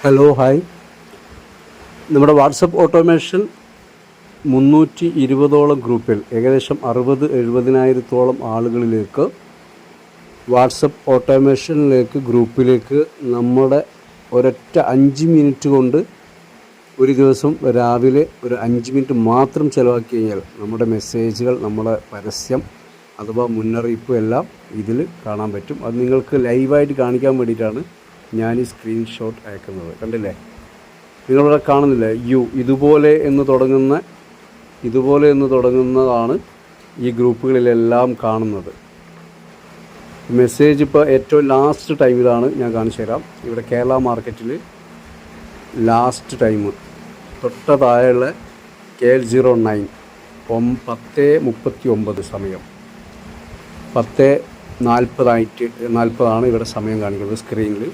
Hello hi. നമ്മുടെ WhatsApp automation 320ഓളം ഗ്രൂപ്പിൽ ഏകദേശം 60-70,000 ആളുകളിലേക്ക് വാട്സപ്പ് ഓട്ടോമേഷനിലേക്ക് ഗ്രൂപ്പിലേക്ക് നമ്മുടെ ഒരൊറ്റ 5 മിനിറ്റ് കൊണ്ട് ഒരു ദിവസം രാവിലെ ഒരു 5 മിനിറ്റ് മാത്രം ചിലവാക്കി കഴിഞ്ഞാൽ നമ്മുടെ മെസ്സേജുകൾ, നമ്മുടെ പരസ്യം അഥവാ മുന്നറിയിപ്പ് എല്ലാം ഇതിൽ കാണാൻ പറ്റും. അത് നിങ്ങൾക്ക് ലൈവായിട്ട് കാണിക്കാൻ വേണ്ടിയിട്ടാണ് ഞാൻ ഈ സ്ക്രീൻഷോട്ട് അയക്കുന്നത്. കണ്ടില്ലേ, നിങ്ങളിവിടെ കാണുന്നില്ലേ ഇതുപോലെ എന്ന് തുടങ്ങുന്നതാണ് ഈ ഗ്രൂപ്പുകളിലെല്ലാം കാണുന്നത്. മെസ്സേജ് ഇപ്പോൾ ഏറ്റവും ലാസ്റ്റ് ടൈമിലാണ് ഞാൻ കാണിച്ചു തരാം. ഇവിടെ കേരള മാർക്കറ്റിൽ ലാസ്റ്റ് ടൈം തൊട്ട താഴെയുള്ള KL09 10:39 സമയം 10:40 ഇവിടെ സമയം കാണിക്കുന്നത് സ്ക്രീനിൽ.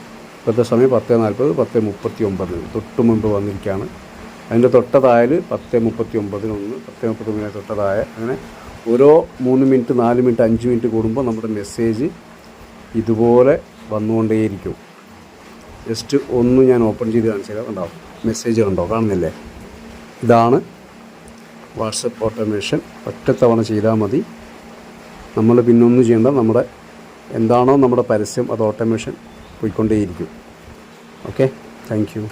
ഇപ്പോഴത്തെ സമയം 10:40, 10:39 തൊട്ട് മുമ്പ് വന്നിരിക്കുകയാണ്. അതിൻ്റെ തൊട്ട താഴെ 10:39 തൊട്ട താഴെ, അങ്ങനെ ഓരോ 3 മിനിറ്റ് 4 മിനിറ്റ് 5 മിനിറ്റ് കൂടുമ്പോൾ നമ്മുടെ മെസ്സേജ് ഇതുപോലെ വന്നുകൊണ്ടേയിരിക്കും. ജസ്റ്റ് ഒന്ന് ഞാൻ ഓപ്പൺ ചെയ്ത് കാണിച്ചു തരാം. ഉണ്ടാവും മെസ്സേജ് കണ്ടോ, കാണുന്നില്ലേ? ഇതാണ് വാട്സപ്പ് ഓട്ടോമേഷൻ. ഒറ്റത്തവണ ചെയ്താൽ മതി. നമ്മൾ പിന്നൊന്നും ചെയ്യേണ്ട. നമ്മുടെ എന്താണോ നമ്മുടെ പരസ്യം അത് ഓട്ടോമേഷൻ പോയിക്കൊണ്ടേയിരിക്കും. Okay, thank U.